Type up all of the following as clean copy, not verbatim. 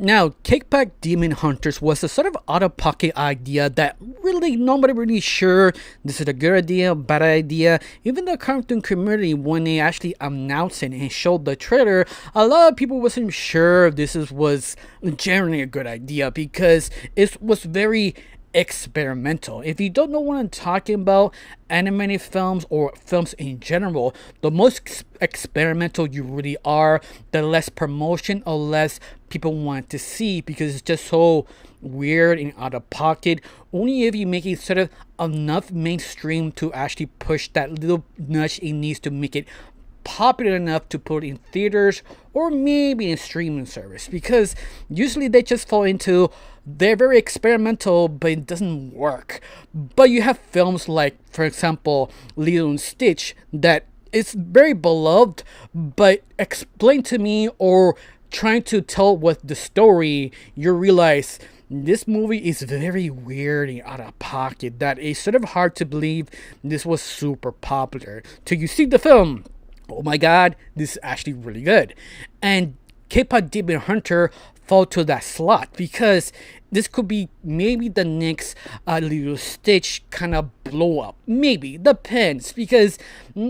Now, Kickback Demon Hunters was a sort of out-of-pocket idea that really nobody really sure this is a good idea, bad idea. Even the cartoon community, when they actually announced it and showed the trailer, a lot of people wasn't sure if was generally a good idea because it was very experimental. If you don't know what I'm talking about, animated films or films in general, the most experimental you really are, the less promotion or less people want to see because it's just so weird and out of pocket. Only if you make it sort of enough mainstream to actually push that little nudge it needs to make it popular enough to put in theaters or maybe in streaming service, because usually they just fall into they're very experimental but it doesn't work. But you have films like, for example, Lilo and Stitch, that is very beloved, but explain to me or trying to tell what the story, you realize this movie is very weird and out of pocket, that it's sort of hard to believe this was super popular till you see the film. Oh my god, this is actually really good. And K-pop Demon Hunter fall to that slot because this could be maybe the next Little Stitch kind of blow up. Maybe, depends, because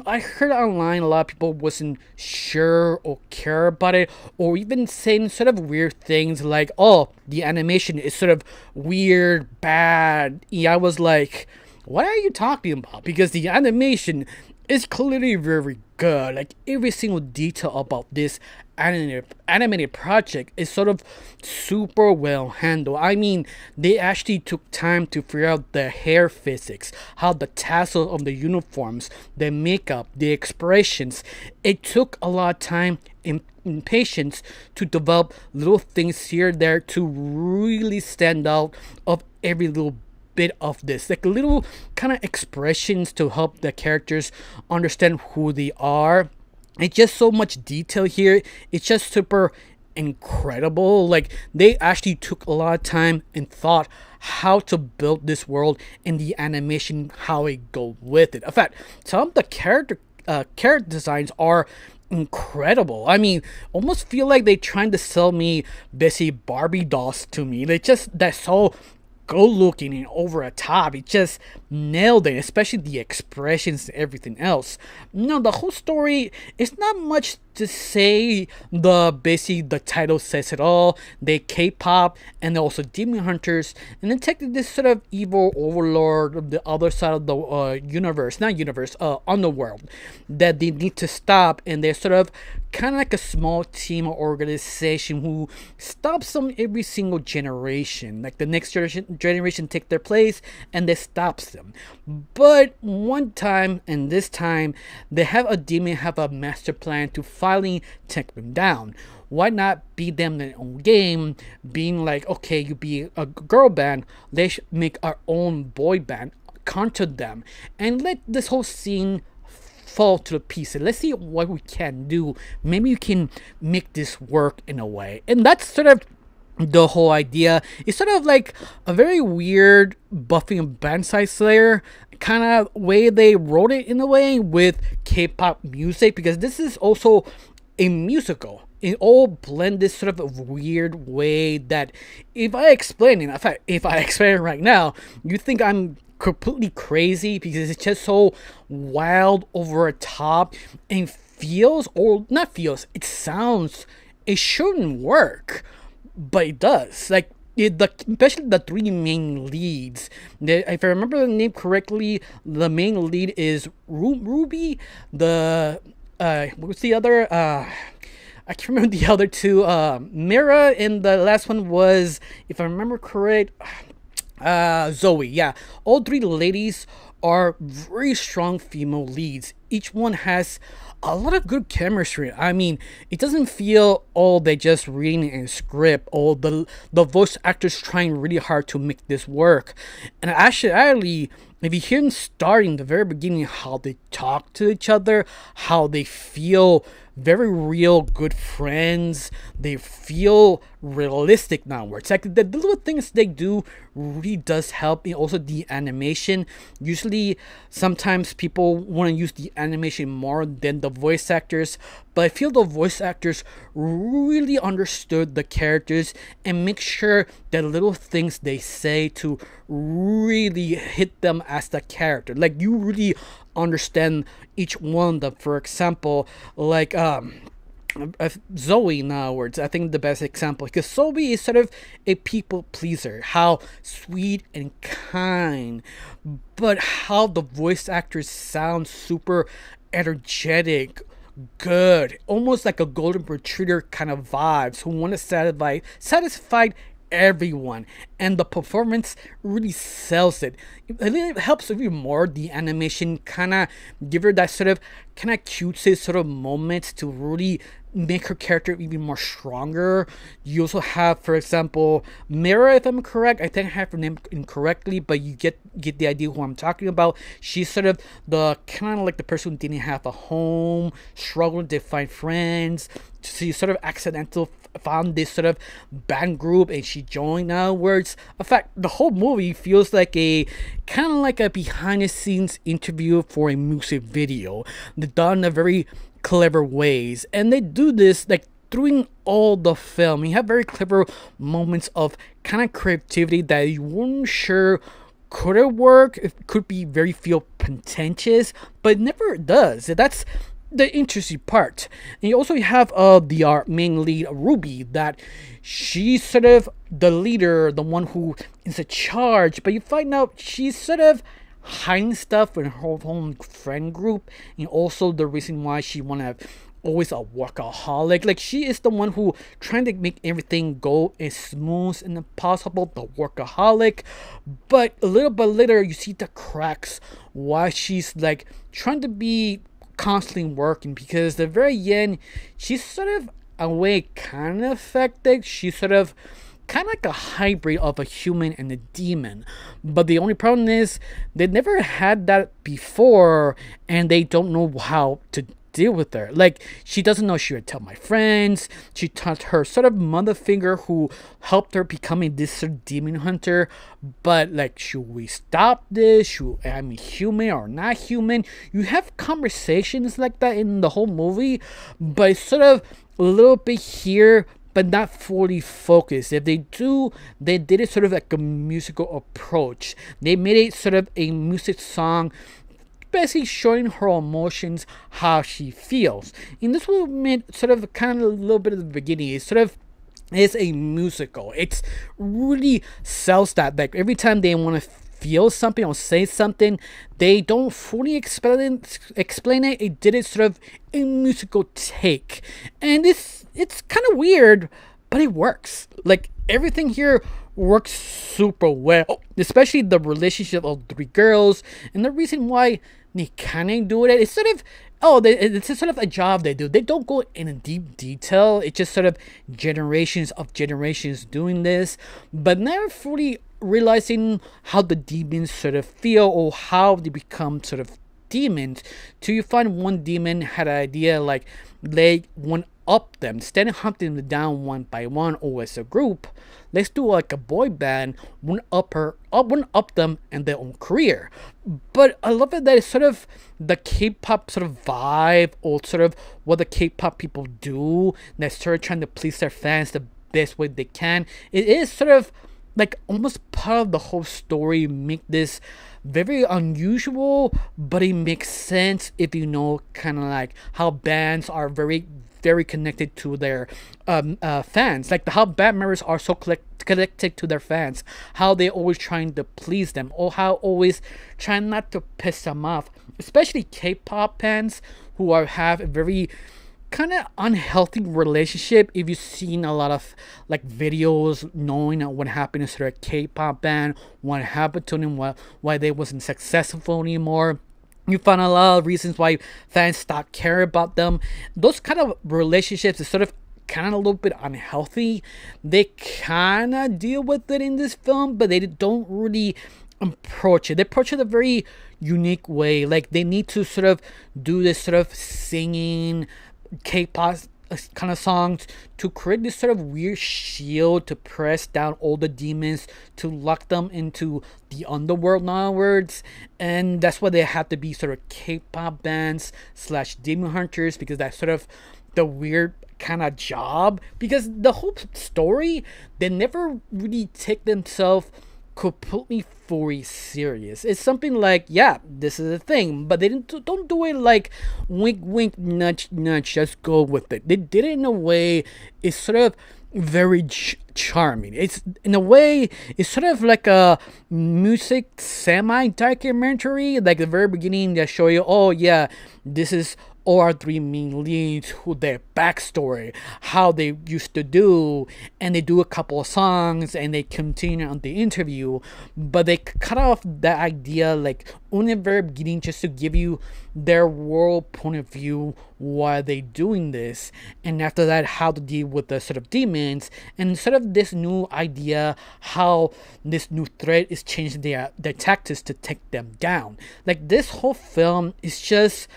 I heard online a lot of people wasn't sure or care about it, or even saying sort of weird things like, oh, the animation is sort of weird, bad. Yeah, I was like, what are you talking about? Because the animation is clearly very good. Like every single detail about this animated project is sort of super well handled. I mean, they actually took time to figure out the hair physics, how the tassels of the uniforms, the makeup, the expressions. It took a lot of time and patience to develop little things here and there to really stand out of every little bit of this, like little kind of expressions to help the characters understand who they are. It's just so much detail here. It's just super incredible. Like they actually took a lot of time and thought how to build this world and the animation, how it go with it. In fact, some of the character designs are incredible. I mean, almost feel like they trying to sell me basically Barbie dolls to me. They just, that's so good looking and over the top. It just nailed it, especially the expressions and everything else. No, the whole story is not much to say. The title says it all. They K-pop and they're also demon hunters, and then take this sort of evil overlord of the other side of the underworld that they need to stop, and they're sort of kind of like a small team or organization who stops them every single generation. Like the next generation take their place and they stops them. But one time, and this time, they have a demon have a master plan to finally take them down. Why not be them their own game, being like, okay, you be a girl band, let's make our own boy band, counter them, and let this whole scene fall to the pieces. Let's see what we can do. Maybe you can make this work in a way. And that's sort of the whole idea. It's sort of like a very weird Buffy and Banzai Slayer kind of way they wrote it in a way with K-pop music, because this is also a musical. It all blend this sort of weird way that if I explain it, if I explain it right now, you think I'm completely crazy because it's just so wild, over the top, and it sounds, it shouldn't work, but it does. Like especially the three main leads. If I remember the name correctly, the main lead is Ruby. What's the other? I can't remember the other two. Mira, and the last one was, if I remember correct, Zoe. Yeah, all three ladies are very strong female leads. Each one has a lot of good chemistry. I mean, it doesn't feel they just reading a script, or the voice actors trying really hard to make this work. And actually if you hear them starting the very beginning, how they talk to each other, how they feel very real, good friends, they feel realistic now. It's like the little things they do really does help. And also the animation. Usually, sometimes people want to use the animation more than the voice actors, but I feel the voice actors really understood the characters and make sure the little things they say to really hit them as the character. Like you really understand each one of them. For example, like Zoe, in other words, I think the best example, because Zoe is sort of a people pleaser, how sweet and kind, but how the voice actors sound super energetic, good, almost like a golden retriever kind of vibes, who want to satisfy everyone, and the performance really sells it. It helps even more the animation kind of give her that sort of kind of cutesy sort of moments to really make her character even more stronger. You also have, for example, Mira, if I'm correct. I think I have her name incorrectly, but you get the idea who I'm talking about. She's sort of the kind of like the person who didn't have a home, struggling to find friends. She sort of accidental found this sort of band group and she joined outwards. In fact, the whole movie feels like a kind of like a behind the scenes interview for a music video. They're done in a very clever ways, and they do this like through all the film. You have very clever moments of kind of creativity that you weren't sure could it work. It could be very feel pretentious, but it never does. That's the interesting part. And you also have the main lead, Ruby, that she's sort of the leader, the one who is in charge, but you find out she's sort of hiding stuff in her own friend group, and also the reason why she want to always a workaholic. Like she is the one who trying to make everything go as smooth as possible, the workaholic, but a little bit later you see the cracks why she's like trying to be constantly working, because the very end she's sort of a way kind of affected. She's sort of kind of like a hybrid of a human and a demon, but the only problem is they never had that before and they don't know how to deal with her. Like she doesn't know she would tell my friends. She taught her sort of mother figure who helped her becoming this sort of demon hunter, but like, should we stop this? Should I be human or not human? You have conversations like that in the whole movie, but it's sort of a little bit here but not fully focused. If they do, they did it sort of like a musical approach. They made it sort of a music song, basically showing her emotions, how she feels. And this will meant sort of kind of a little bit of the beginning. It sort of is a musical. It's really sells that. Like every time they want to feel something or say something, they don't fully explain it. It did it sort of a musical take, and it's kind of weird, but it works. Like everything here works super well, especially the relationship of three girls, and the reason why they kind of do it. It's sort of it's sort of a job they do. They don't go in a deep detail. It's just sort of generations of generations doing this, but never fully realizing how the demons sort of feel or how they become sort of demons. Till you find one demon had an idea like they one up them, instead of hunting them down one by one or as a group, let's do like a boy band, one up them and their own career. But I love it that it's sort of the K-pop sort of vibe, or sort of what the K-pop people do, that sort of trying to please their fans the best way they can. It is sort of like almost part of the whole story, make this very unusual, but it makes sense if you know kind of like how bands are very connected to their fans, like how band members are so connected to their fans, how they always trying to please them, or how always trying not to piss them off, especially K-pop fans who have a very kind of unhealthy relationship. If you've seen a lot of like videos knowing what happened to their K-pop band, what happened to them, why they wasn't successful anymore, you find a lot of reasons why fans stop caring about them. Those kind of relationships is sort of kind of a little bit unhealthy. They kind of deal with it in this film, but they don't really approach it. They approach it a very unique way. Like they need to sort of do this sort of singing K-pop kind of songs to create this sort of weird shield to press down all the demons, to lock them into the underworld, in other words. And that's why they have to be sort of K-pop bands slash demon hunters, because that's sort of the weird kind of job. Because the whole story, they never really take themselves completely fully serious. It's something like, yeah, this is a thing, but they don't do it like wink wink nudge nudge, just go with it. They did it in a way it's sort of very charming. It's in a way it's sort of like a music semi documentary. Like the very beginning they show you, oh yeah, this is all our three main leads, who their backstory, how they used to do, and they do a couple of songs and they continue on the interview. But they cut off that idea like on the very beginning, just to give you their world point of view, why they doing this, and after that how to deal with the sort of demons, and sort of this new idea how this new threat is changing their tactics to take them down. Like this whole film is just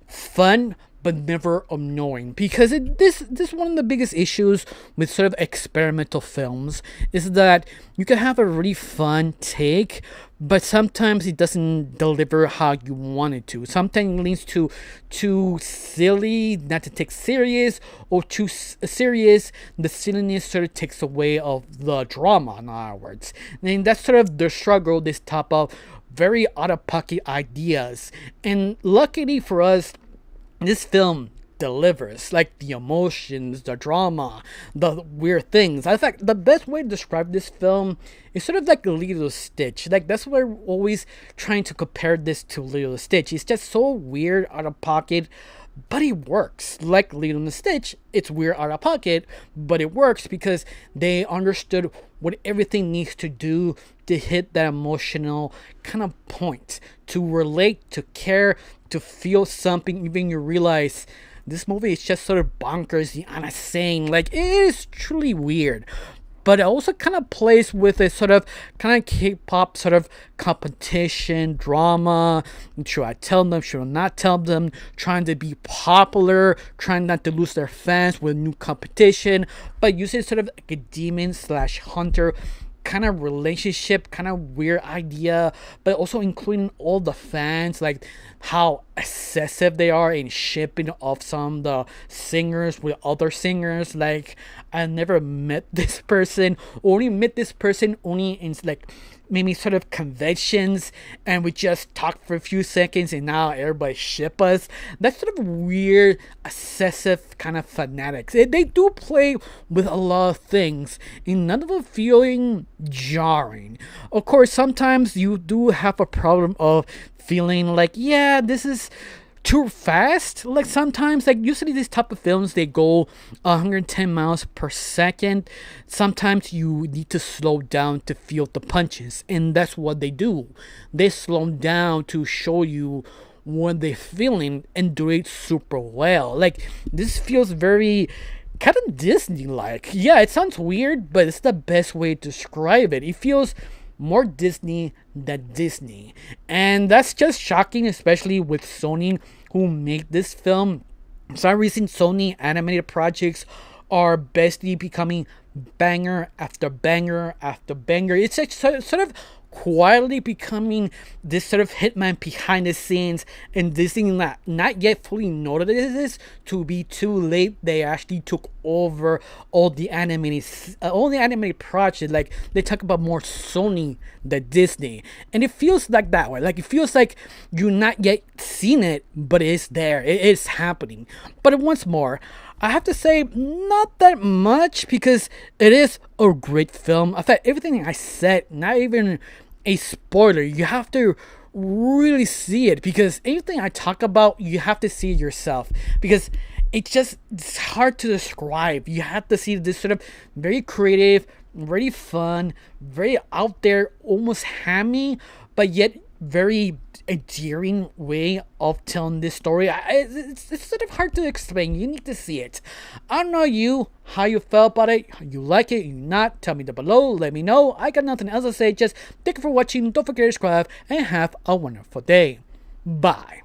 fun but never annoying, because this is one of the biggest issues with sort of experimental films, is that you can have a really fun take, but sometimes it doesn't deliver how you want it to. Sometimes it leads to too silly, not to take serious, or too serious, the silliness sort of takes away of the drama, in other words. And that's sort of the struggle, this type of very out-of-pocket ideas. And luckily for us, this film delivers, like the emotions, the drama, the weird things. In fact, the best way to describe this film is sort of like Lilo Stitch. Like that's why we're always trying to compare this to Lilo Stitch. It's just so weird, out of pocket, but it works. Like Lilo and Stitch, it's weird, out of pocket, but it works because they understood what everything needs to do to hit that emotional kind of point, to relate, to care, to feel something. Even you realize this movie is just sort of bonkers and insane. Like it is truly weird, but it also kind of plays with a sort of kind of K-pop sort of competition drama. Should I tell them? Should I not tell them? Trying to be popular, trying not to lose their fans with new competition, but using sort of like a demon slash hunter kind of relationship, kind of weird idea, but also including all the fans, like how excessive they are in shipping off some of the singers with other singers. Like I never met this person, only met this person only in like maybe sort of conventions, and we just talk for a few seconds and now everybody ship us. That's sort of weird, excessive kind of fanatics. They do play with a lot of things and none of them feeling jarring. Of course, sometimes you do have a problem of feeling like, yeah, this is too fast. Like sometimes, like usually these type of films, they go 110 miles per second. Sometimes you need to slow down to feel the punches, and that's what they do. They slow down to show you what they're feeling and do it super well. Like this feels very kind of Disney like. Yeah, it sounds weird, but it's the best way to describe it. It feels more Disney than Disney, and that's just shocking, especially with Sony, who made this film. For some reason, Sony animated projects are basically becoming banger after banger after banger. It's like sort of quietly becoming this sort of hitman behind the scenes, and Disney not yet fully noticed this to be too late. They actually took over all the animated projects. Like they talk about more Sony than Disney, and it feels like that way. Like it feels like you're not yet seen it, but it's there. It is happening. But once more, I have to say, not that much, because it is a great film. In fact, everything I said, not even a spoiler. You have to really see it, because anything I talk about, you have to see it yourself, because it's hard to describe. You have to see this sort of very creative, very fun, very out there, almost hammy, but yet very endearing way of telling this story. It's sort of hard to explain. You need to see it. I don't know you, how you felt about it. You like it, you not? Tell me down below. Let me know. I got nothing else to say. Just thank you for watching. Don't forget to subscribe and have a wonderful day. Bye.